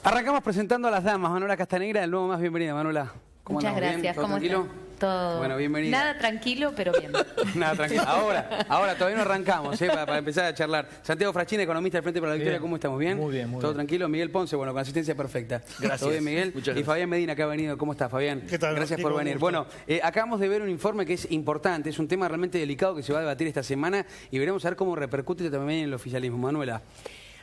Arrancamos presentando a las damas. Manuela Castanegra, del Nuevo Más. Bienvenida, Manuela. Muchas gracias. ¿Todo tranquilo? Todo. Bueno, bienvenida. Nada tranquilo, pero bien. Nada tranquilo. Ahora todavía no arrancamos, para empezar a charlar. Santiago Fraschini, economista del Frente para la Victoria, Bien. ¿cómo estamos? ¿Bien? Muy bien, muy ¿Todo bien. tranquilo? Miguel Ponce, bueno, con asistencia perfecta. Gracias. ¿Todo bien, Miguel? Muchas gracias. Y Fabián Medina, que ha venido. ¿Cómo estás, Fabián? ¿Qué tal? Gracias Aquí por con venir. gusto. Bueno, acabamos de ver un informe que es importante, es un tema realmente delicado que se va a debatir esta semana y veremos a ver cómo repercute también en el oficialismo. Manuela.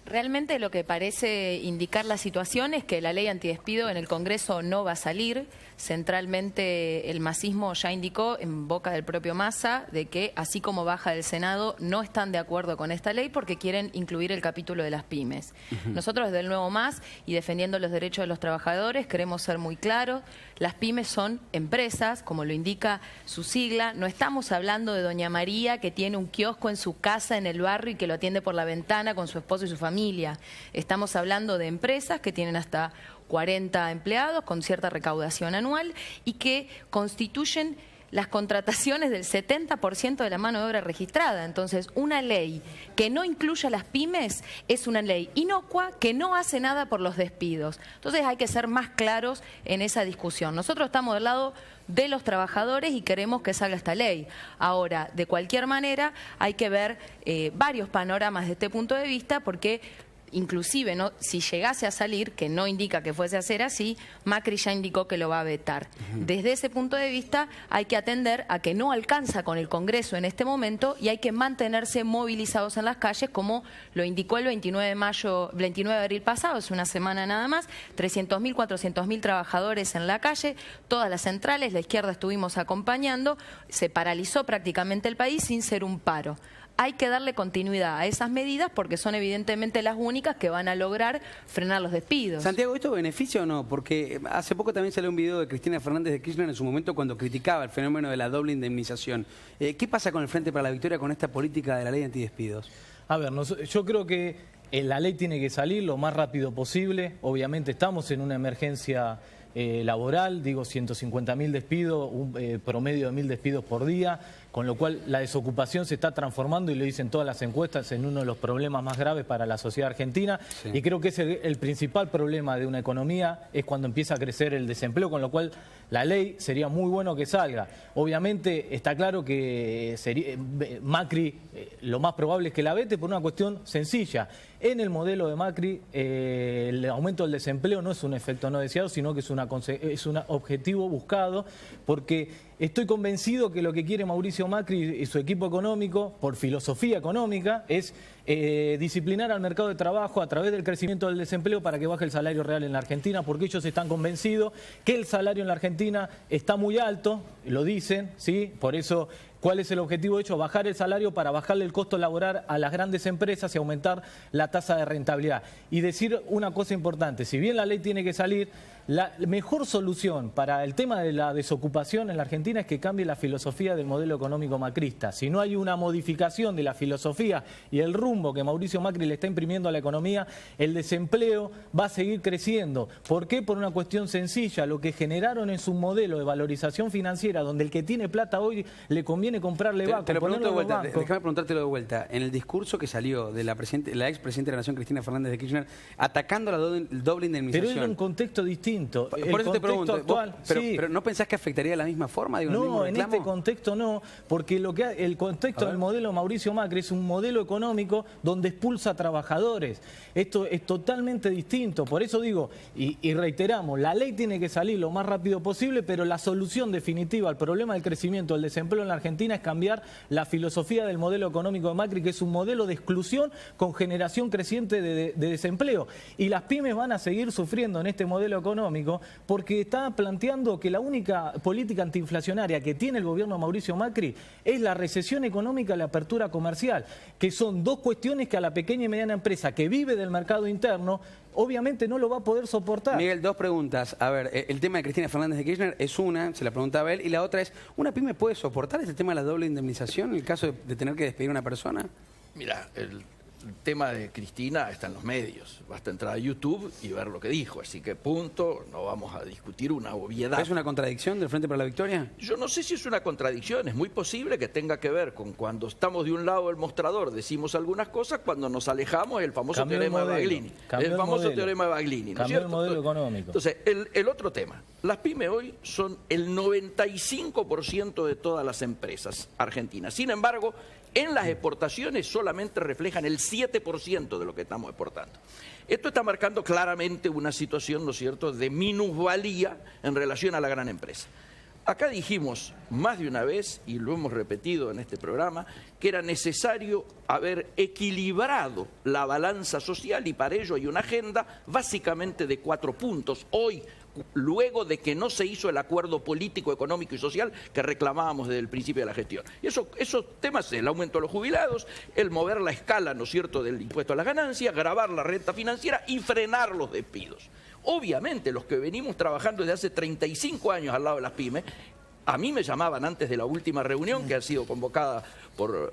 Realmente lo que parece indicar la situación es que la ley antidespido en el Congreso no va a salir. Centralmente el masismo ya indicó en boca del propio Massa de que así como baja del Senado no están de acuerdo con esta ley porque quieren incluir el capítulo de las pymes. Nosotros desde el Nuevo Más y defendiendo los derechos de los trabajadores queremos ser muy claros. Las pymes son empresas, como lo indica su sigla. No estamos hablando de doña María que tiene un kiosco en su casa en el barrio y que lo atiende por la ventana con su esposo y su familia. Estamos hablando de empresas que tienen hasta 40 empleados con cierta recaudación anual y que constituyen las contrataciones del 70% de la mano de obra registrada. Entonces, una ley que no incluya a las pymes es una ley inocua que no hace nada por los despidos. Entonces, hay que ser más claros en esa discusión. Nosotros estamos del lado de los trabajadores y queremos que salga esta ley. Ahora, de cualquier manera, hay que ver varios panoramas de este punto de vista porque inclusive no, si llegase a salir, que no indica que fuese a ser así, Macri ya indicó que lo va a vetar. Desde ese punto de vista hay que atender a que no alcanza con el Congreso en este momento y hay que mantenerse movilizados en las calles como lo indicó el 29 de abril pasado, es una semana nada más, 300.000, 400.000 trabajadores en la calle, todas las centrales, la izquierda estuvimos acompañando, se paralizó prácticamente el país sin ser un paro. Hay que darle continuidad a esas medidas porque son evidentemente las únicas que van a lograr frenar los despidos. Santiago, ¿esto beneficia o no? Porque hace poco también salió un video de Cristina Fernández de Kirchner en su momento cuando criticaba el fenómeno de la doble indemnización. ¿Qué pasa con el Frente para la Victoria con esta política de la ley antidespidos? A ver, yo creo que la ley tiene que salir lo más rápido posible. Obviamente estamos en una emergencia laboral, digo 150.000 despidos, un promedio de 1.000 despidos por día, con lo cual la desocupación se está transformando, y lo dicen todas las encuestas, en uno de los problemas más graves para la sociedad argentina. Sí. Y creo que el principal problema de una economía es cuando empieza a crecer el desempleo, con lo cual la ley sería muy bueno que salga. Obviamente está claro que Macri lo más probable es que la vete por una cuestión sencilla. En el modelo de Macri el aumento del desempleo no es un efecto no deseado, sino que es un objetivo buscado, porque estoy convencido que lo que quiere Mauricio Macri y su equipo económico, por filosofía económica, es disciplinar al mercado de trabajo a través del crecimiento del desempleo para que baje el salario real en la Argentina, porque ellos están convencidos que el salario en la Argentina está muy alto, lo dicen, ¿sí? Por eso, ¿cuál es el objetivo de ellos? Bajar el salario para bajarle el costo laboral a las grandes empresas y aumentar la tasa de rentabilidad. Y decir una cosa importante, si bien la ley tiene que salir, la mejor solución para el tema de la desocupación en la Argentina es que cambie la filosofía del modelo económico macrista. Si no hay una modificación de la filosofía y el rumbo que Mauricio Macri le está imprimiendo a la economía, el desempleo va a seguir creciendo. ¿Por qué? Por una cuestión sencilla. Lo que generaron es un modelo de valorización financiera donde el que tiene plata hoy le conviene comprarle banco. Te lo pregunto de vuelta, déjame preguntártelo de vuelta. En el discurso que salió de la expresidenta de la Nación, Cristina Fernández de Kirchner, atacando la doble indemnización. Pero era un contexto distinto. Por eso te pregunto, actual, pero ¿no pensás que afectaría de la misma forma? Digo, no, en este contexto no, porque el contexto del modelo Mauricio Macri es un modelo económico donde expulsa a trabajadores. Esto es totalmente distinto, por eso digo, y reiteramos, la ley tiene que salir lo más rápido posible, pero la solución definitiva al problema del crecimiento del desempleo en la Argentina es cambiar la filosofía del modelo económico de Macri, que es un modelo de exclusión con generación creciente de desempleo. Y las pymes van a seguir sufriendo en este modelo económico porque está planteando que la única política antiinflacionaria que tiene el gobierno de Mauricio Macri es la recesión económica y la apertura comercial, que son dos cuestiones que a la pequeña y mediana empresa que vive del mercado interno obviamente no lo va a poder soportar. Miguel, dos preguntas. A ver, el tema de Cristina Fernández de Kirchner es una, se la preguntaba él, y la otra es, ¿una pyme puede soportar este tema de la doble indemnización en el caso de tener que despedir a una persona? Mira, tema de Cristina está en los medios. Basta entrar a YouTube y ver lo que dijo. Así que punto, no vamos a discutir una obviedad. ¿Es una contradicción del Frente para la Victoria? Yo no sé si es una contradicción. Es muy posible que tenga que ver con cuando estamos de un lado del mostrador, decimos algunas cosas, cuando nos alejamos, el famoso teorema de Baglini. El famoso teorema de Baglini, ¿no es cierto? Cambió el modelo económico. Entonces, el otro tema. Las pymes hoy son el 95% de todas las empresas argentinas. Sin embargo, en las exportaciones solamente reflejan el 7% de lo que estamos exportando. Esto está marcando claramente una situación, ¿no es cierto?, de minusvalía en relación a la gran empresa. Acá dijimos más de una vez, y lo hemos repetido en este programa, que era necesario haber equilibrado la balanza social y para ello hay una agenda básicamente de 4 puntos. Hoy, luego de que no se hizo el acuerdo político, económico y social que reclamábamos desde el principio de la gestión. Y esos temas, el aumento de los jubilados, el mover la escala, ¿no es cierto?, del impuesto a las ganancias, gravar la renta financiera y frenar los despidos. Obviamente, los que venimos trabajando desde hace 35 años al lado de las pymes, a mí me llamaban antes de la última reunión que ha sido convocada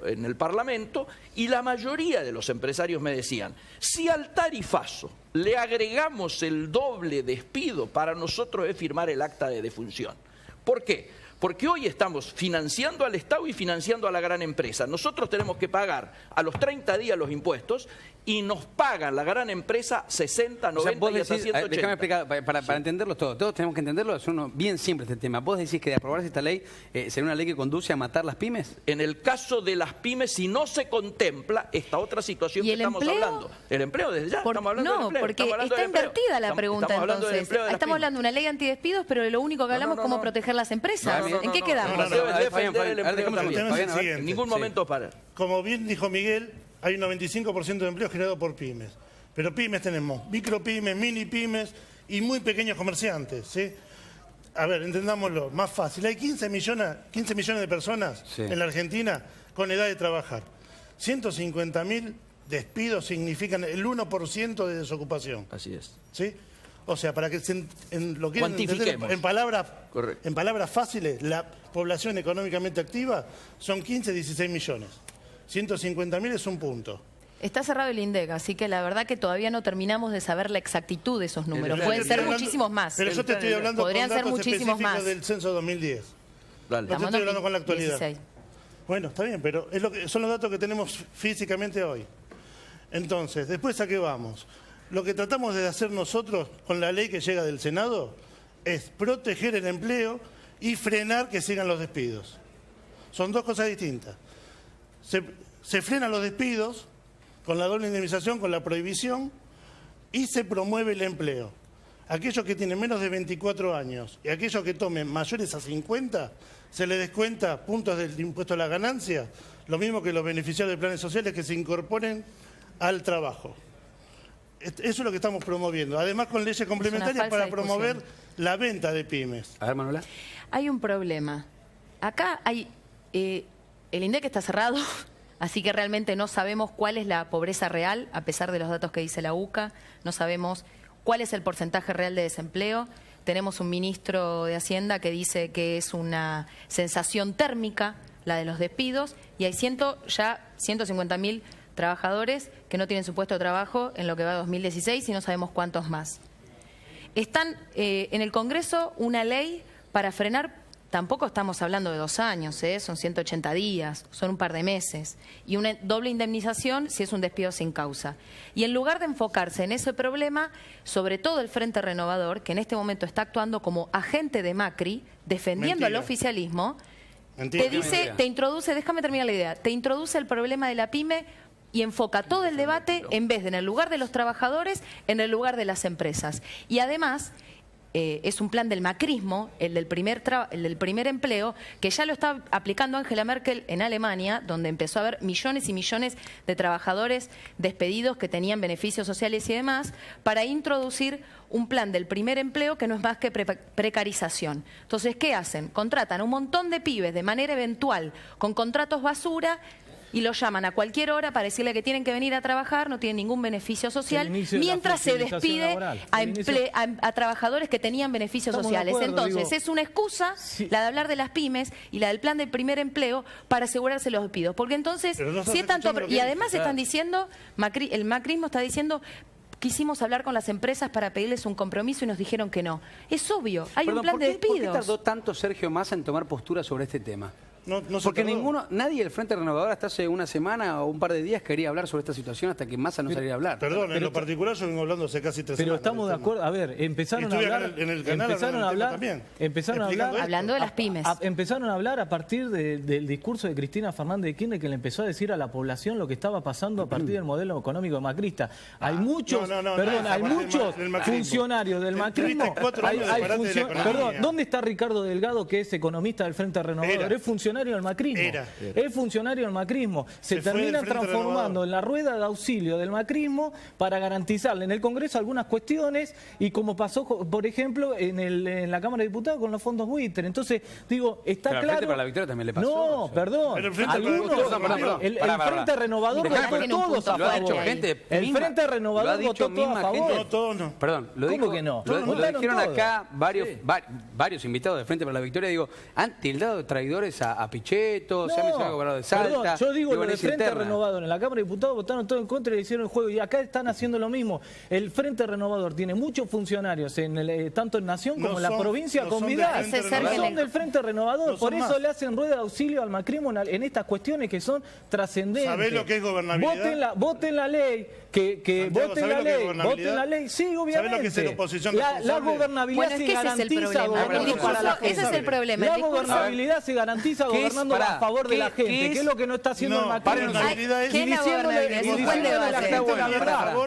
en el Parlamento y la mayoría de los empresarios me decían, si al tarifazo le agregamos el doble despido, para nosotros es firmar el acta de defunción. ¿Por qué? Porque hoy estamos financiando al Estado y financiando a la gran empresa. Nosotros tenemos que pagar a los 30 días los impuestos y nos pagan la gran empresa 60, 90 y hasta 180. Déjame explicar, para entenderlo todo. Todos tenemos que entenderlo, es bien simple este tema. ¿Vos decís que de aprobarse esta ley será una ley que conduce a matar las pymes? En el caso de las pymes, si no se contempla esta otra situación que estamos hablando. ¿El empleo desde ya? Estamos hablando del empleo. No, porque está invertida la pregunta entonces. Estamos hablando de una ley antidespidos, pero lo único que hablamos es cómo proteger las empresas. ¿En qué quedamos? En ningún momento parar. Como bien dijo Miguel, hay un 95% de empleo generado por pymes. Pero pymes tenemos micropymes, mini pymes y muy pequeños comerciantes, ¿sí? A ver, entendámoslo, más fácil. Hay 15 millones de personas en la Argentina con edad de trabajar. 150.000 despidos significan el 1% de desocupación. Así es. ¿Sí? O sea, para que lo quieran entender en palabras fáciles, la población económicamente activa son 15, 16 millones. 150.000 es un punto. Está cerrado el INDEC, así que la verdad que todavía no terminamos de saber la exactitud de esos números. Pueden ser muchísimos más. Pero yo te estoy hablando con datos específicos del censo 2010. Dale. No te estoy hablando con la actualidad. 16. Bueno, está bien, pero son los datos que tenemos físicamente hoy. Entonces, ¿después a qué vamos? Lo que tratamos de hacer nosotros con la ley que llega del Senado es proteger el empleo y frenar que sigan los despidos. Son dos cosas distintas. Se frenan los despidos con la doble indemnización, con la prohibición, y se promueve el empleo. Aquellos que tienen menos de 24 años y aquellos que tomen mayores a 50, se les descuenta puntos del impuesto a la ganancia, lo mismo que los beneficiarios de planes sociales que se incorporen al trabajo. Eso es lo que estamos promoviendo. Además, con leyes complementarias para promover la venta de pymes. A ver, Manuela. Hay un problema. Acá hay... el INDEC está cerrado, así que realmente no sabemos cuál es la pobreza real, a pesar de los datos que dice la UCA. No sabemos cuál es el porcentaje real de desempleo. Tenemos un ministro de Hacienda que dice que es una sensación térmica la de los despidos y hay ya 150.000 trabajadores que no tienen su puesto de trabajo en lo que va a 2016 y no sabemos cuántos más. Están en el Congreso una ley para frenar, tampoco estamos hablando de 2 años, son 180 días, son un par de meses, y una doble indemnización si es un despido sin causa. Y en lugar de enfocarse en ese problema, sobre todo el Frente Renovador, que en este momento está actuando como agente de Macri, defendiendo al oficialismo, te introduce, déjame terminar la idea, te introduce el problema de la pyme y enfoca todo el debate en vez de en el lugar de los trabajadores, en el lugar de las empresas. Y además es un plan del macrismo, el del primer empleo, que ya lo está aplicando Angela Merkel en Alemania, donde empezó a haber millones y millones de trabajadores despedidos que tenían beneficios sociales y demás, para introducir un plan del primer empleo que no es más que precarización. Entonces, ¿qué hacen? Contratan un montón de pibes de manera eventual, con contratos basura, y lo llaman a cualquier hora para decirle que tienen que venir a trabajar, no tienen ningún beneficio social, mientras se despide a trabajadores que tenían beneficios sociales. Entonces, es una excusa la de hablar de las pymes y la del plan del primer empleo para asegurarse los despidos. Porque entonces, si es tanto... Y además están diciendo, el macrismo está diciendo... Quisimos hablar con las empresas para pedirles un compromiso y nos dijeron que no. Es obvio, hay un plan de despidos. ¿Por qué tardó tanto Sergio Massa en tomar postura sobre este tema? No Porque nadie del Frente Renovador hasta hace una semana o un par de días quería hablar sobre esta situación hasta que Massa no saliera a hablar. Perdón, en lo particular yo vengo hablando hace casi 3 semanas. Pero estamos de acuerdo. A ver, empezaron a hablar... Hablando de las pymes. Empezaron a hablar a partir del discurso de Cristina Fernández de Kirchner, que le empezó a decir a la población lo que estaba pasando a partir del modelo económico macrista. Hay muchos, hay muchos funcionarios del macrismo. Perdón, ¿dónde está Ricardo Delgado, que es economista del Frente Renovador? Es funcionario del macrismo. Es funcionario del macrismo. Se terminan transformando en la rueda de auxilio del macrismo para garantizarle en el Congreso algunas cuestiones, y como pasó, por ejemplo, en la Cámara de Diputados con los fondos buitre. Entonces, digo, está claro... Frente para la Victoria también le pasó. No, perdón. El Frente Renovador votó todos a favor. El Frente Renovador votó todos a favor. No, todos no. Perdón, lo ¿Cómo que no? Lo dijeron acá varios invitados de Frente para la Victoria. Digo, han tildado de traidores a Pichetto, se han mencionado al gobernador de Salta. Perdón, yo digo, lo del Frente Renovador en la Cámara de Diputados votaron todo en contra y le hicieron el juego. Y acá están haciendo lo mismo. El Frente Renovador tiene muchos funcionarios, tanto en Nación como en la provincia con Vidal. No son del Frente Renovador. Por eso le hacen rueda de auxilio al macrismo en estas cuestiones que son trascendentes. ¿Sabés lo que es gobernabilidad? Voten la ley. Voten la ley. Sí, obviamente. ¿Sabés lo que es la oposición responsable? La gobernabilidad se garantiza gobernando para la gente. Ese es el problema. La gobernabilidad se garantiza gobernando a favor de la gente, que es lo que no está haciendo el macrismo.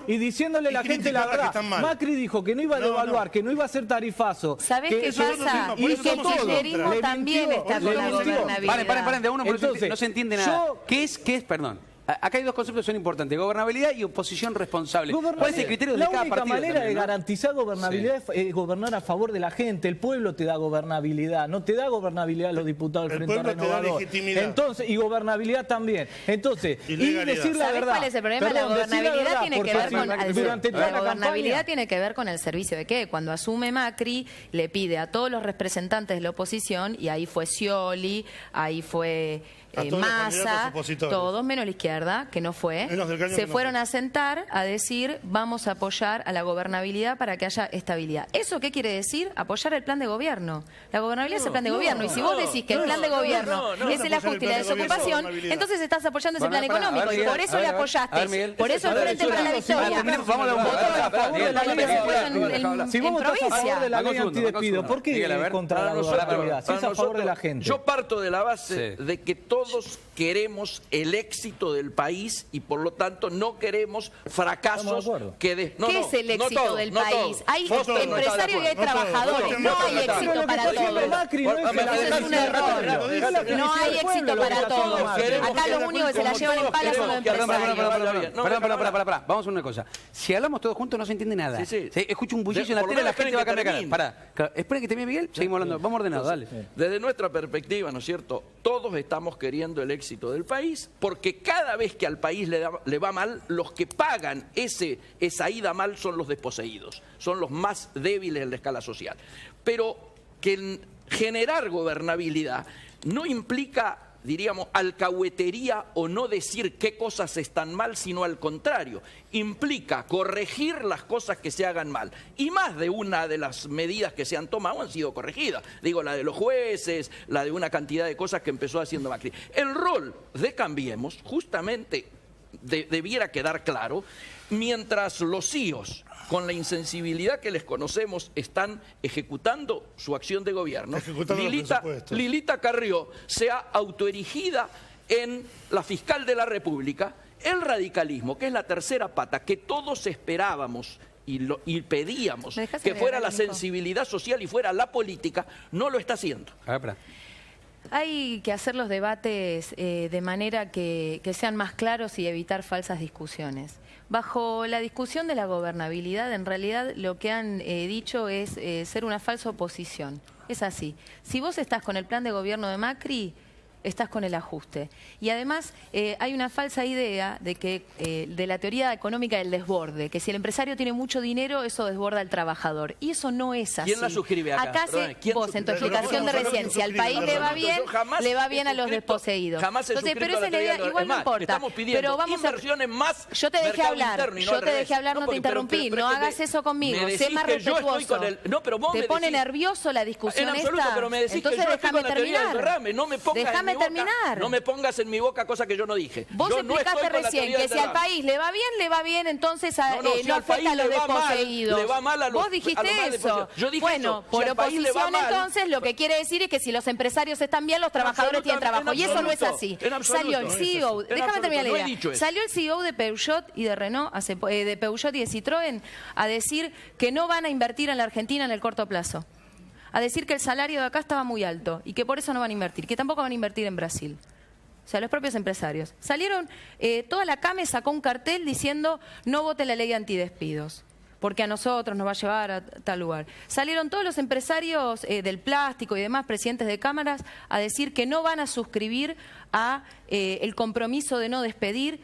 Y diciéndole a la gente la verdad. Macri dijo que no iba a devaluar, que no iba a hacer tarifazo. ¿Sabés qué pasa? Y que el kirchnerismo también está con la gobernabilidad. Paren de uno, porque no se entiende nada. ¿Qué es? Perdón. Acá hay dos conceptos que son importantes: gobernabilidad y oposición responsable. ¿Cuál es el criterio de cada partido? La única manera de garantizar gobernabilidad es gobernar a favor de la gente. El pueblo te da gobernabilidad, no te da gobernabilidad los diputados del Frente Renovador. Te da legitimidad. Entonces, y gobernabilidad también. Entonces, y decir la verdad. ¿Cuál es el problema? La gobernabilidad tiene que ver con la gobernabilidad tiene que ver con el servicio de qué. Cuando asume Macri, le pide a todos los representantes de la oposición, y ahí fue Scioli, ahí fue Massa, todos menos la izquierda, que no fue, se fueron a sentar a decir: vamos a apoyar a la gobernabilidad para que haya estabilidad. ¿Eso qué quiere decir? Apoyar el plan de gobierno. La gobernabilidad es el plan de gobierno, y si vos decís que el plan de gobierno es el ajuste y la desocupación, entonces estás apoyando ese plan económico, y por eso le apoyaste. Por eso el Frente para la Victoria si vos votás a favor de la ley antidespido, ¿por qué contra la gobernabilidad? Si es a favor de la gente. Yo parto de la base de que todos queremos el éxito del país y por lo tanto no queremos fracasos ¿Qué es el éxito del país? Hay empresarios y hay trabajadores, no hay éxito para todos. Eso es un error. No hay éxito para todos. Acá los únicos que se la llevan en pala son los empresarios. Pará. Vamos a una cosa. Si hablamos todos juntos no se entiende nada. Escucho un bullicio en la tele, la gente va a cambiar de cara. Esperen que termine Miguel, seguimos hablando. Vamos ordenados, dale. Desde nuestra perspectiva, ¿no es cierto? Todos estamos queriendo el éxito del país, porque cada vez que al país le va mal, los que pagan esa ida mal son los desposeídos, son los más débiles en la escala social. Pero que generar gobernabilidad no implica, diríamos, alcahuetería o no decir qué cosas están mal, sino al contrario, implica corregir las cosas que se hagan mal. Y más de una de las medidas que se han tomado han sido corregidas. Digo, la de los jueces, la de una cantidad de cosas que empezó haciendo Macri. El rol de Cambiemos justamente debiera quedar claro, mientras los CIOs, con la insensibilidad que les conocemos, están ejecutando su acción de gobierno. Lilita Carrió sea autoerigida en la fiscal de la República. El radicalismo, que es la tercera pata, que todos esperábamos y pedíamos que fuera la sensibilidad social y fuera la política, no lo está haciendo. Hay que hacer los debates de manera que sean más claros y evitar falsas discusiones. Bajo la discusión de la gobernabilidad, en realidad lo que han dicho es ser una falsa oposición. Es así. Si vos estás con el plan de gobierno de Macri, estás con el ajuste. Y además hay una falsa idea de que de la teoría económica del desborde, que si el empresario tiene mucho dinero, eso desborda al trabajador. Y eso no es así. ¿Quién la suscribe acá? Vos, en tu explicación de recién, si al país le va bien a los desposeídos. Jamás he suscrito pero esa es la idea, igual no importa. Estamos pidiendo pero vamos inversiones más. Yo te dejé hablar, no te interrumpí. No hagas eso conmigo, sé más respetuoso. Te pone nervioso la discusión esta. Pero me decís entonces que yo déjame terminar. Déjame terminar. No me pongas en mi boca cosas que yo no dije. Vos explicaste recién que si al país le va bien, entonces no afecta a los desposeídos. Le va mal a los Vos dijiste eso. Yo dije bueno, eso. por oposición entonces lo que quiere decir es que si los empresarios están bien, los trabajadores tienen trabajo. Y eso no es así. Salió el CEO, déjame terminar la idea. Salió el CEO de Peugeot y de Renault, de Peugeot y de Citroën, a decir que no van a invertir en la Argentina en el corto plazo. A decir que el salario de acá estaba muy alto y que por eso no van a invertir, que tampoco van a invertir en Brasil. O sea, los propios empresarios. Salieron, toda la CAME sacó un cartel diciendo no voten la ley de antidespidos, porque a nosotros nos va a llevar a tal lugar. Salieron todos los empresarios del plástico y demás, presidentes de cámaras, a decir que no van a suscribir a el compromiso de no despedir.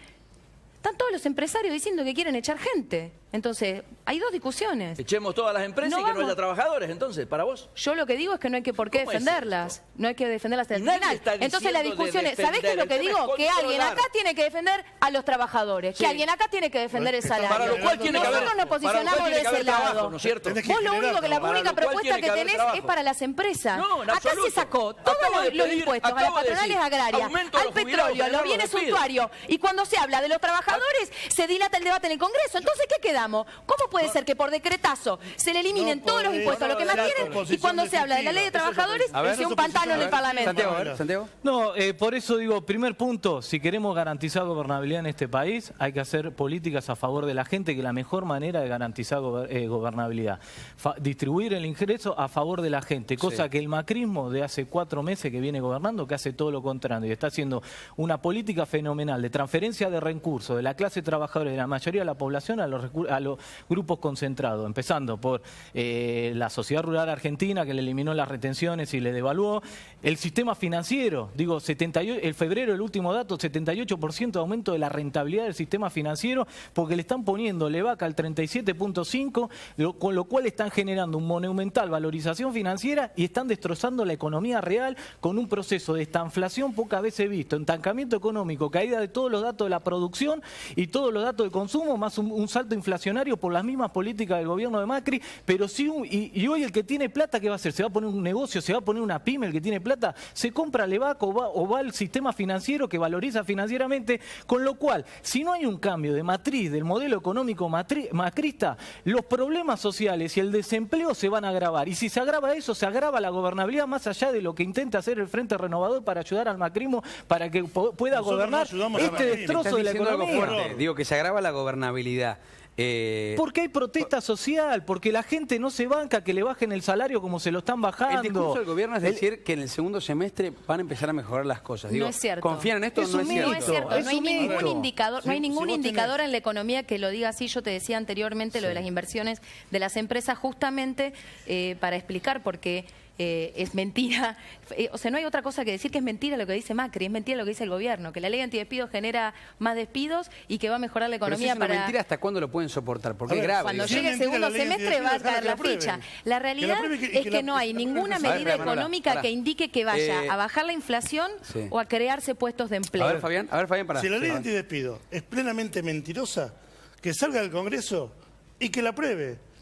Están todos los empresarios diciendo que quieren echar gente. Entonces, hay dos discusiones. Echemos todas las empresas y que no haya trabajadores, entonces, para vos. Yo lo que digo es que no hay que por qué defenderlas. No hay que defenderlas hasta el final. Entonces la discusión es, ¿sabés qué es lo que digo? Que alguien acá tiene que defender a los trabajadores. Que alguien acá tiene que defender el salario. Para lo cual tiene que haber, nosotros nos posicionamos de ese lado. ¿No es cierto? Vos lo único que la única propuesta que tenés es para las empresas. Acá se sacó todos los impuestos a las patronales agrarias, al petróleo, a los bienes suntuarios. Y cuando se habla de los trabajadores, se dilata el debate en el Congreso. Entonces, ¿qué quedamos? ¿Cómo puede ser que por decretazo se le eliminen todos los impuestos a los que más tienen y cuando se habla de la ley de trabajadores sea un pantano en el Parlamento? Santiago. No, por eso digo, primer punto, si queremos garantizar gobernabilidad en este país, hay que hacer políticas a favor de la gente, que es la mejor manera de garantizar gobernabilidad. Distribuir el ingreso a favor de la gente, cosa que el macrismo de hace 4 meses que viene gobernando, que hace todo lo contrario, y está haciendo una política fenomenal de transferencia de recursos de la clase trabajadora y de la mayoría de la población a los grupos concentrados, empezando por la Sociedad Rural Argentina, que le eliminó las retenciones y le devaluó, el sistema financiero, digo, el febrero, el último dato, 78% de aumento de la rentabilidad del sistema financiero, porque le están poniendo LEVAC al 37.5, con lo cual están generando un monumental valorización financiera y están destrozando la economía real con un proceso de estanflación pocas veces visto, estancamiento económico, caída de todos los datos de la producción y todos los datos de consumo, más un salto inflacionario por las mismas políticas del gobierno de Macri, pero sí, y hoy el que tiene plata, ¿qué va a hacer? ¿Se va a poner un negocio? ¿Se va a poner una pyme? El que tiene plata, se compra LEVAC o va al sistema financiero que valoriza financieramente, con lo cual, si no hay un cambio de matriz del modelo económico macrista, los problemas sociales y el desempleo se van a agravar, y si se agrava eso, se agrava la gobernabilidad más allá de lo que intenta hacer el Frente Renovador para ayudar al macrismo para que pueda gobernar este destrozo de la economía. Digo que se agrava la gobernabilidad. Porque hay protesta social, porque la gente no se banca que le bajen el salario como se lo están bajando. El discurso del gobierno es decir que en el segundo semestre van a empezar a mejorar las cosas. Digo, no es cierto. ¿Confían en esto? No es cierto. No es cierto. No hay ningún indicador, no hay ningún indicador en la economía que lo diga así. Yo te decía anteriormente lo de las inversiones de las empresas, justamente para explicar por qué. Es mentira, o sea, no hay otra cosa que decir que es mentira lo que dice Macri, es mentira lo que dice el gobierno, que la ley antidespidos genera más despidos y que va a mejorar la economía. Pero si es una mentira, ¿hasta cuándo lo pueden soportar? Porque es grave. Cuando llegue el segundo semestre va a caer la ficha. La realidad es que no hay ninguna medida económica que indique que vaya a bajar la inflación o a crearse puestos de empleo. A ver, Fabián, para. Si la ley antidespido es plenamente mentirosa, que salga del Congreso y que la apruebe.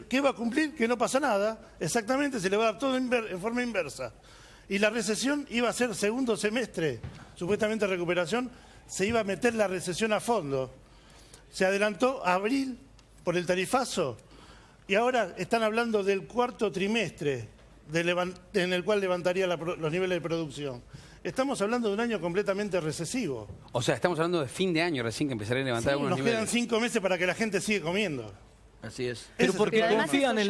¿Qué va a cumplir? Que no pasa nada. Exactamente, se le va a dar todo en forma inversa. Y la recesión iba a ser segundo semestre, supuestamente recuperación, se iba a meter la recesión a fondo. Se adelantó a abril por el tarifazo y ahora están hablando del cuarto trimestre en el cual levantaría los niveles de producción. Estamos hablando de un año completamente recesivo. O sea, estamos hablando de fin de año recién que empezarán a levantar algunos niveles. Nos quedan 5 meses para que la gente siga comiendo. Así es. Pero porque confían en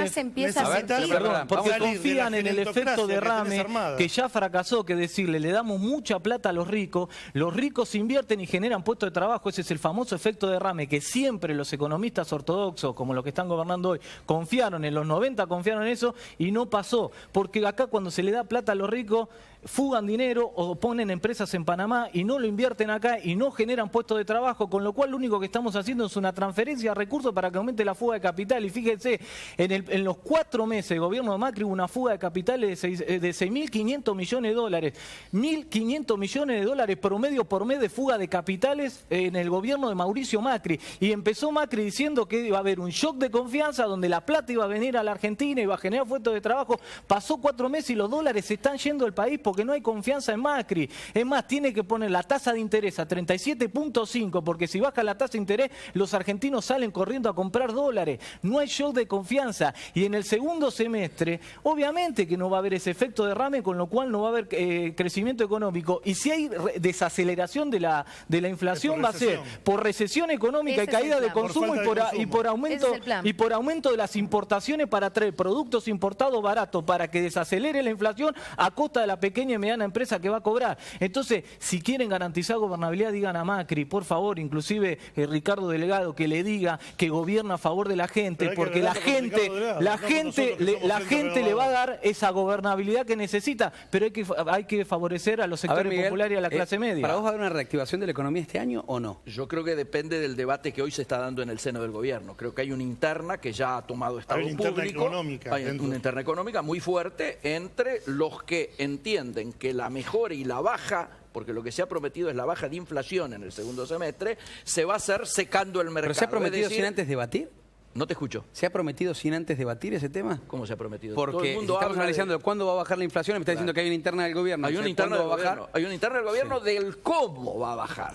porque confían en el efecto derrame que ya fracasó, que decirle, le damos mucha plata a los ricos invierten y generan puestos de trabajo, ese es el famoso efecto derrame que siempre los economistas ortodoxos, como los que están gobernando hoy, confiaron en los 90, confiaron en eso y no pasó, porque acá cuando se le da plata a los ricos, fugan dinero o ponen empresas en Panamá y no lo invierten acá y no generan puestos de trabajo, con lo cual lo único que estamos haciendo es una transferencia de recursos para que aumente la fuga de capital. Y fíjense, en los 4 meses de gobierno de Macri hubo una fuga de capitales de 6.500 millones de dólares. 1.500 millones de dólares promedio por mes de fuga de capitales en el gobierno de Mauricio Macri. Y empezó Macri diciendo que iba a haber un shock de confianza donde la plata iba a venir a la Argentina, iba a generar puestos de trabajo. Pasó 4 meses y los dólares se están yendo del país porque no hay confianza en Macri. Es más, tiene que poner la tasa de interés a 37.5 porque si baja la tasa de interés, los argentinos salen corriendo a comprar dólares. No hay shock de confianza. Y en el segundo semestre, obviamente que no va a haber ese efecto derrame, con lo cual no va a haber crecimiento económico. Y si hay desaceleración de la inflación, va a ser por recesión económica y caída de consumo y por aumento de las importaciones para traer productos importados baratos para que desacelere la inflación a costa de la pequeña y mediana empresa que va a cobrar. Entonces, si quieren garantizar gobernabilidad, digan a Macri, por favor, inclusive Ricardo Delgado, que le diga que gobierna a favor de la gente, porque la gente le va a dar esa gobernabilidad que necesita, pero hay que favorecer a los sectores populares y a la clase media. ¿Para vos va a haber una reactivación de la economía este año o no? Yo creo que depende del debate que hoy se está dando en el seno del gobierno. Creo que hay una interna que ya ha tomado estado público. Hay una interna económica muy fuerte entre los que entienden que la mejora y la baja, porque lo que se ha prometido es la baja de inflación en el segundo semestre, se va a hacer secando el mercado. ¿Pero se ha prometido sin antes debatir? No te escucho. ¿Se ha prometido sin antes debatir ese tema? ¿Cómo se ha prometido? Porque todo el mundo estamos analizando cuándo va a bajar la inflación, me está diciendo que hay una interna del gobierno. Hay una interna del gobierno, hay una interna del gobierno del cómo va a bajar.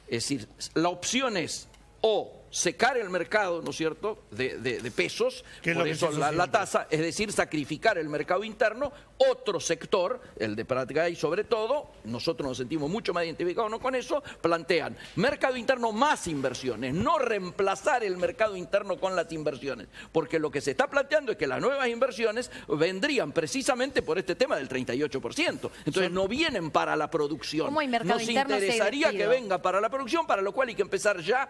Es decir, la opción es o secar el mercado, ¿no es cierto?, de pesos, por eso la tasa, es decir, sacrificar el mercado interno. Otro sector, el de práctica y sobre todo, nosotros nos sentimos mucho más identificados con eso, plantean mercado interno más inversiones, no reemplazar el mercado interno con las inversiones, porque lo que se está planteando es que las nuevas inversiones vendrían precisamente por este tema del 38%, entonces no vienen para la producción. ¿Cómo hay mercado interno? Nos interesaría que venga para la producción, para lo cual hay que empezar ya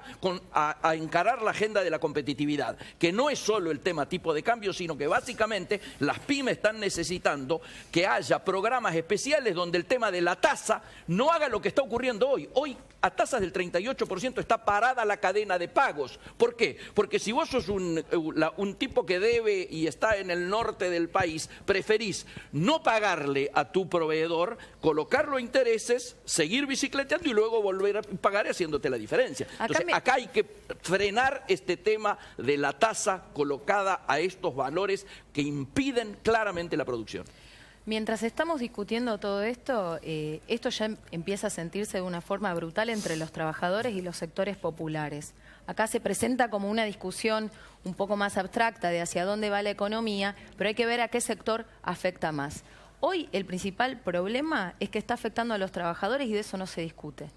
a encarar la agenda de la competitividad, que no es solo el tema tipo de cambio, sino que básicamente las pymes están necesitando que haya programas especiales donde el tema de la tasa no haga lo que está ocurriendo hoy. Hoy a tasas del 38% está parada la cadena de pagos. ¿Por qué? Porque si vos sos un tipo que debe y está en el norte del país, preferís no pagarle a tu proveedor, colocarlo a intereses, seguir bicicleteando y luego volver a pagar haciéndote la diferencia. Entonces acá hay que frenar este tema de la tasa colocada a estos valores que impiden claramente la producción. Mientras estamos discutiendo todo esto, esto ya empieza a sentirse de una forma brutal entre los trabajadores y los sectores populares. Acá se presenta como una discusión un poco más abstracta de hacia dónde va la economía, pero hay que ver a qué sector afecta más. Hoy el principal problema es que está afectando a los trabajadores y de eso no se discute.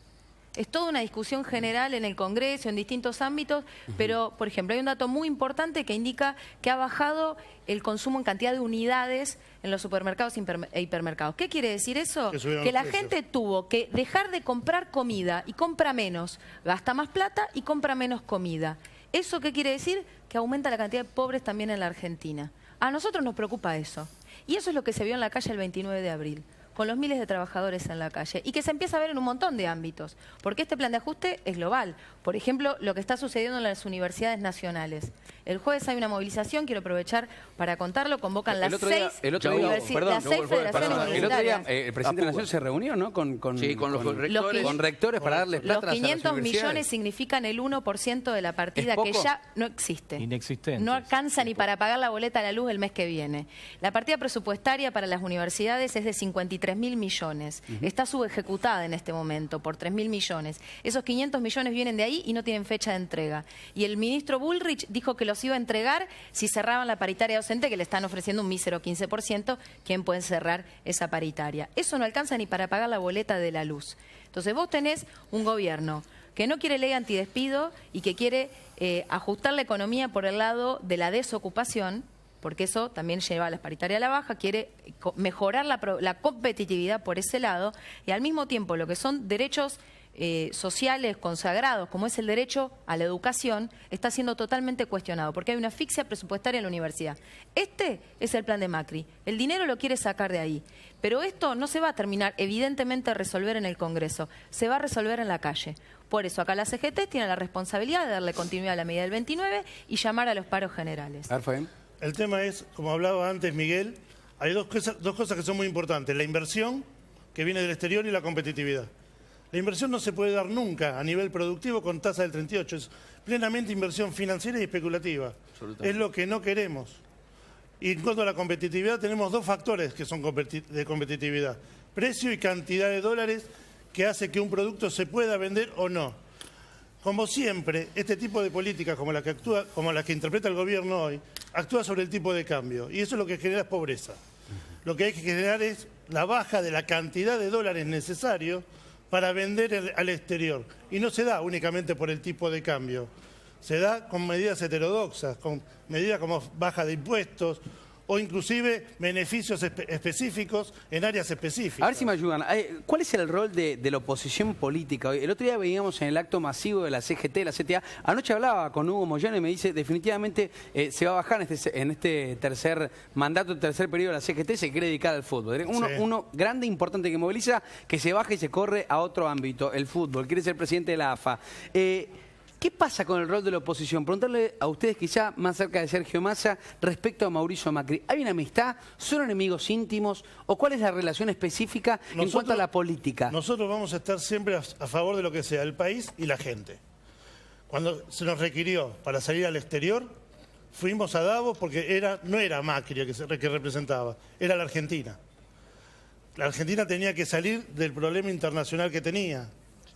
Es toda una discusión general en el Congreso, en distintos ámbitos, pero, por ejemplo, hay un dato muy importante que indica que ha bajado el consumo en cantidad de unidades en los supermercados e hipermercados. ¿Qué quiere decir eso? Que la gente tuvo que dejar de comprar comida y compra menos, gasta más plata y compra menos comida. ¿Eso qué quiere decir? Que aumenta la cantidad de pobres también en la Argentina. A nosotros nos preocupa eso. Y eso es lo que se vio en la calle el 29 de abril. Con los miles de trabajadores en la calle y que se empieza a ver en un montón de ámbitos, porque este plan de ajuste es global. Por ejemplo, lo que está sucediendo en las universidades nacionales. El jueves hay una movilización, quiero aprovechar para contarlo, convocan las seis federaciones universitarias. El otro día el presidente de la Nación se reunió, ¿no?, con los rectores para darles plata a las universidades. Los 500 millones significan el 1% de la partida que ya no existe. Inexistente. No alcanza ni para pagar la boleta de la luz el mes que viene. La partida presupuestaria para las universidades es de 53.000 millones. Está subejecutada en este momento por 3.000 millones. Esos 500 millones vienen de ahí y no tienen fecha de entrega. Y el ministro Bullrich dijo que los iba a entregar si cerraban la paritaria docente, que le están ofreciendo un mísero 15%. ¿Quién puede cerrar esa paritaria? Eso no alcanza ni para pagar la boleta de la luz. Entonces vos tenés un gobierno que no quiere ley antidespido y que quiere ajustar la economía por el lado de la desocupación, porque eso también lleva a las paritarias a la baja, quiere mejorar la competitividad por ese lado, y al mismo tiempo lo que son derechos sociales consagrados, como es el derecho a la educación, está siendo totalmente cuestionado, porque hay una asfixia presupuestaria en la universidad. Este es el plan de Macri. El dinero lo quiere sacar de ahí. Pero esto no se va a terminar, evidentemente, a resolver en el Congreso. Se va a resolver en la calle. Por eso, acá la CGT tiene la responsabilidad de darle continuidad a la medida del 29 y llamar a los paros generales. El tema es, como hablaba antes Miguel, hay dos cosas que son muy importantes. La inversión, que viene del exterior, y la competitividad. La inversión no se puede dar nunca a nivel productivo con tasa del 38. Es plenamente inversión financiera y especulativa. Es lo que no queremos. Y en cuanto a la competitividad, tenemos dos factores que son de competitividad. Precio y cantidad de dólares que hace que un producto se pueda vender o no. Como siempre, este tipo de políticas, como la que interpreta el gobierno hoy, actúa sobre el tipo de cambio. Y eso es lo que genera pobreza. Lo que hay que generar es la baja de la cantidad de dólares necesarios para vender al exterior. Y no se da únicamente por el tipo de cambio. Se da con medidas heterodoxas, con medidas como baja de impuestos o inclusive beneficios específicos en áreas específicas. A ver si me ayudan. ¿Cuál es el rol de la oposición política hoy? El otro día veíamos en el acto masivo de la CGT, la CTA. Anoche hablaba con Hugo Moyano y me dice, definitivamente se va a bajar en este tercer mandato, tercer periodo de la CGT, se quiere dedicar al fútbol. Uno grande, importante, que moviliza, que se baja y se corre a otro ámbito, el fútbol. Quiere ser presidente de la AFA. ¿Qué pasa con el rol de la oposición? Preguntarle a ustedes, quizá más cerca de Sergio Massa, respecto a Mauricio Macri. ¿Hay una amistad? ¿Son enemigos íntimos? ¿O cuál es la relación específica en cuanto a la política? Nosotros vamos a estar siempre a favor de lo que sea el país y la gente. Cuando se nos requirió para salir al exterior, fuimos a Davos porque no era Macri el que representaba, era la Argentina. La Argentina tenía que salir del problema internacional que tenía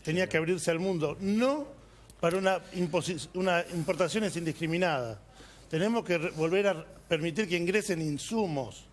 que abrirse al mundo, no para una importaciones indiscriminadas. Tenemos que volver a permitir que ingresen insumos.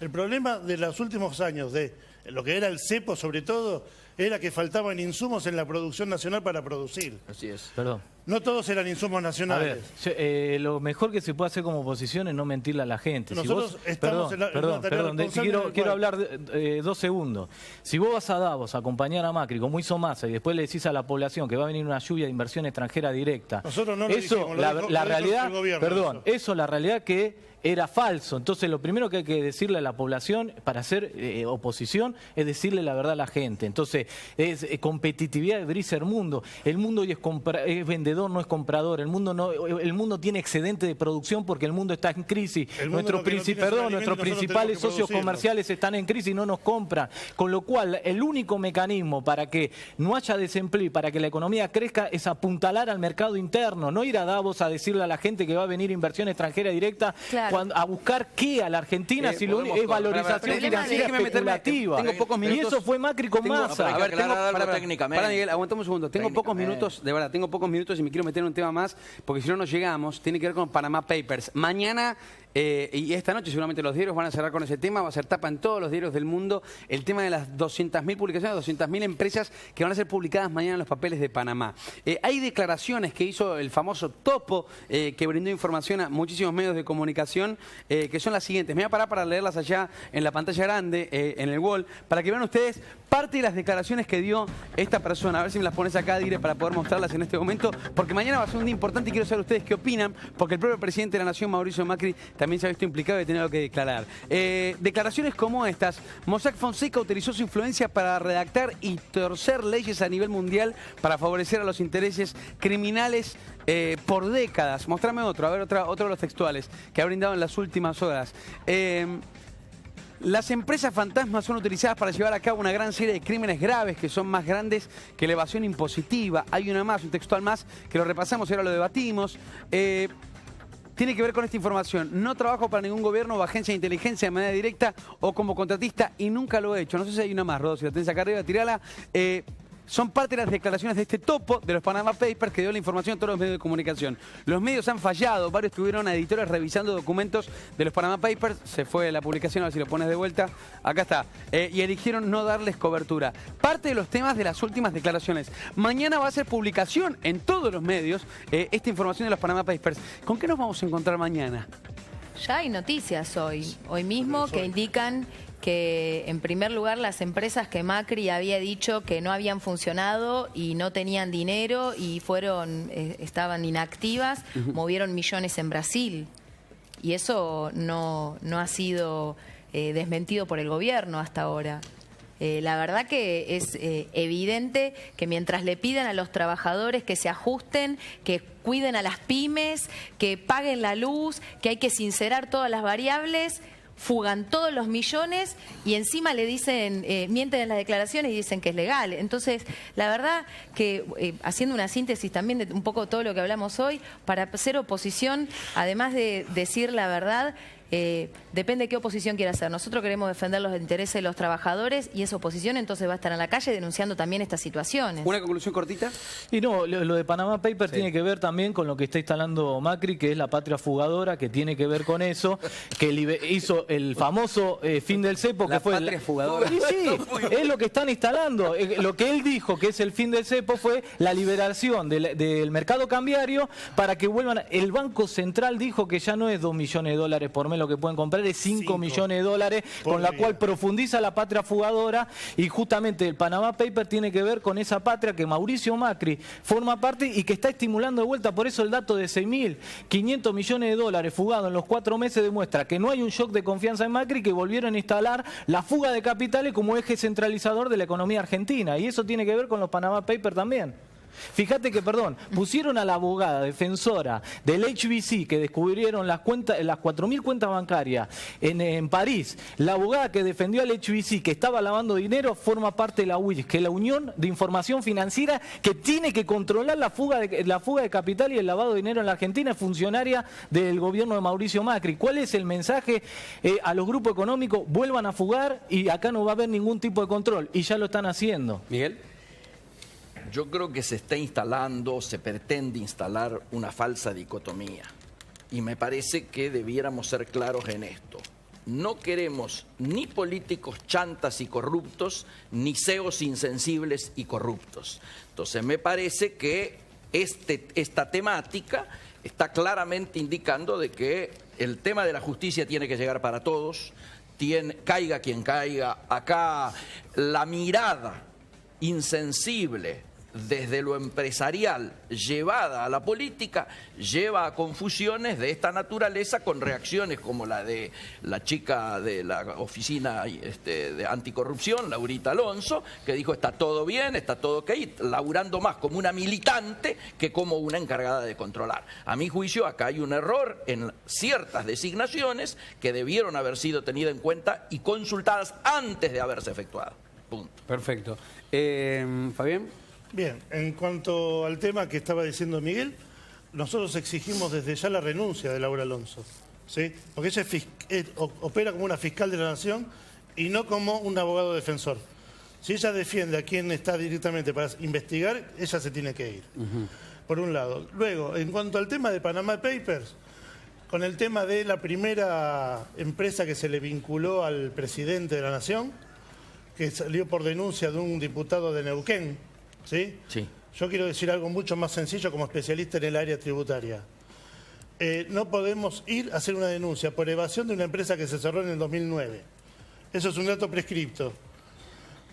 El problema de los últimos años, de lo que era el cepo sobre todo, era que faltaban insumos en la producción nacional para producir. Así es. Perdón. No todos eran insumos nacionales. A ver, lo mejor que se puede hacer como oposición es no mentirle a la gente. Nosotros estamos en una tarea responsable. Quiero hablar 2 segundos. Si vos vas a Davos a acompañar a Macri, como hizo Massa, y después le decís a la población que va a venir una lluvia de inversión extranjera directa. Nosotros no lo dijimos, la realidad, perdón, eso la realidad que era falso. Entonces lo primero que hay que decirle a la población para hacer oposición es decirle la verdad a la gente. Entonces es competitividad de Brisermundo. El mundo hoy es vendedor, no es comprador. El mundo tiene excedente de producción porque el mundo está en crisis. Nuestros principales socios comerciales están en crisis y no nos compran. Con lo cual el único mecanismo para que no haya desempleo y para que la economía crezca es apuntalar al mercado interno, no ir a Davos a decirle a la gente que va a venir inversión extranjera directa. Claro. A buscar qué a la Argentina si lo único es valorización financiera especulativa. Tengo pocos minutos. Y eso fue Macri con Massa. A ver, para Miguel, aguantame un segundo. Tengo pocos minutos, de verdad, tengo pocos minutos y me quiero meter en un tema más, porque si no nos llegamos, tiene que ver con Panama Papers. Mañana y esta noche seguramente los diarios van a cerrar con ese tema, va a ser tapa en todos los diarios del mundo, el tema de las 200.000 publicaciones, 200.000 empresas que van a ser publicadas mañana en los papeles de Panamá. Hay declaraciones que hizo el famoso Topo, que brindó información a muchísimos medios de comunicación, que son las siguientes. Me voy a parar para leerlas allá en la pantalla grande, en el wall, para que vean ustedes parte de las declaraciones que dio esta persona. A ver si me las pones acá, Dire, para poder mostrarlas en este momento, porque mañana va a ser un día importante y quiero saber ustedes qué opinan, porque el propio presidente de la Nación, Mauricio Macri, también se ha visto implicado y tiene algo que declarar. Declaraciones como estas. Mossack Fonseca utilizó su influencia para redactar y torcer leyes a nivel mundial para favorecer a los intereses criminales por décadas. Mostrame otro, a ver otro de los textuales que ha brindado en las últimas horas. Las empresas fantasmas son utilizadas para llevar a cabo una gran serie de crímenes graves que son más grandes que la evasión impositiva. Hay una más, un textual más, que lo repasamos y ahora lo debatimos. Tiene que ver con esta información. No trabajo para ningún gobierno o agencia de inteligencia de manera directa o como contratista y nunca lo he hecho. No sé si hay una más, Rodo, si la tenés acá arriba, tirala. Son parte de las declaraciones de este Topo de los Panama Papers que dio la información a todos los medios de comunicación. Los medios han fallado, varios tuvieron a editores revisando documentos de los Panama Papers, se fue la publicación, a ver si lo pones de vuelta, acá está, y eligieron no darles cobertura. Parte de los temas de las últimas declaraciones. Mañana va a ser publicación en todos los medios esta información de los Panama Papers. ¿Con qué nos vamos a encontrar mañana? Ya hay noticias hoy mismo que indican que, en primer lugar, las empresas que Macri había dicho que no habían funcionado y no tenían dinero y estaban inactivas, movieron millones en Brasil. Y eso no ha sido desmentido por el gobierno hasta ahora. La verdad que es evidente que mientras le pidan a los trabajadores que se ajusten, que cuiden a las pymes, que paguen la luz, que hay que sincerar todas las variables, fugan todos los millones y encima le dicen, mienten en las declaraciones y dicen que es legal. Entonces, la verdad que haciendo una síntesis también de un poco todo lo que hablamos hoy, para hacer oposición, además de decir la verdad, depende de qué oposición quiera hacer. Nosotros queremos defender los intereses de los trabajadores y esa oposición entonces va a estar en la calle denunciando también estas situaciones. ¿Una conclusión cortita? Y no, lo de Panama Papers Sí. tiene que ver también con lo que está instalando Macri, que es la patria fugadora, que tiene que ver con eso, que hizo el famoso fin del cepo, La que fue... patria fugadora. Y sí, es lo que están instalando. Lo que él dijo que es el fin del cepo fue la liberación del mercado cambiario para que vuelvan... El Banco Central dijo que ya no es 2 millones de dólares por mes lo que pueden comprar, es 5 millones de dólares, con la cual profundiza la patria fugadora, y justamente el Panama Paper tiene que ver con esa patria que Mauricio Macri forma parte y que está estimulando de vuelta. Por eso el dato de 6.500 millones de dólares fugados en los 4 meses demuestra que no hay un shock de confianza en Macri, que volvieron a instalar la fuga de capitales como eje centralizador de la economía argentina, y eso tiene que ver con los Panama Papers también. Fíjate que, pusieron a la abogada defensora del HSBC que descubrieron las 4.000 cuentas bancarias en París. La abogada que defendió al HSBC que estaba lavando dinero forma parte de la UIS, que es la Unión de Información Financiera, que tiene que controlar la fuga de capital y el lavado de dinero en la Argentina. Es funcionaria del gobierno de Mauricio Macri. ¿Cuál es el mensaje a los grupos económicos? Vuelvan a fugar y acá no va a haber ningún tipo de control, y ya lo están haciendo. Miguel. Yo creo que se pretende instalar una falsa dicotomía. Y me parece que debiéramos ser claros en esto. No queremos ni políticos chantas y corruptos, ni CEOs insensibles y corruptos. Entonces me parece que esta temática está claramente indicando de que el tema de la justicia tiene que llegar para todos, caiga quien caiga. Acá la mirada insensible desde lo empresarial llevada a la política lleva a confusiones de esta naturaleza, con reacciones como la de la chica de la oficina de anticorrupción, Laurita Alonso, que dijo está todo bien, está todo ok, laburando más como una militante que como una encargada de controlar. A mi juicio acá hay un error en ciertas designaciones que debieron haber sido tenidas en cuenta y consultadas antes de haberse efectuado. Punto. Perfecto. Fabián. Bien, en cuanto al tema que estaba diciendo Miguel, nosotros exigimos desde ya la renuncia de Laura Alonso, ¿sí? Porque ella opera como una fiscal de la nación y no como un abogado defensor. Si ella defiende a quien está directamente para investigar, ella se tiene que ir, por un lado. Luego, en cuanto al tema de Panama Papers, con el tema de la primera empresa que se le vinculó al presidente de la nación, que salió por denuncia de un diputado de Neuquén, ¿sí? Sí. Yo quiero decir algo mucho más sencillo como especialista en el área tributaria. No podemos ir a hacer una denuncia por evasión de una empresa que se cerró en el 2009. Eso es un dato prescripto.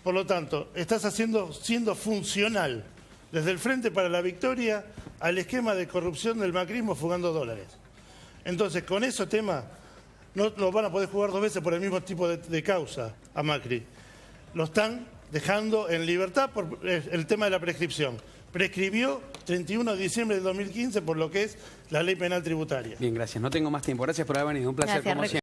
Por lo tanto, estás siendo funcional desde el Frente para la Victoria al esquema de corrupción del macrismo fugando dólares. Entonces, con ese tema no lo van a poder jugar 2 veces por el mismo tipo de causa a Macri. Lo están dejando en libertad por el tema de la prescripción. Prescribió 31 de diciembre del 2015 por lo que es la ley penal tributaria. Bien, gracias. No tengo más tiempo. Gracias por haber venido. Un placer, Gracias, como siempre.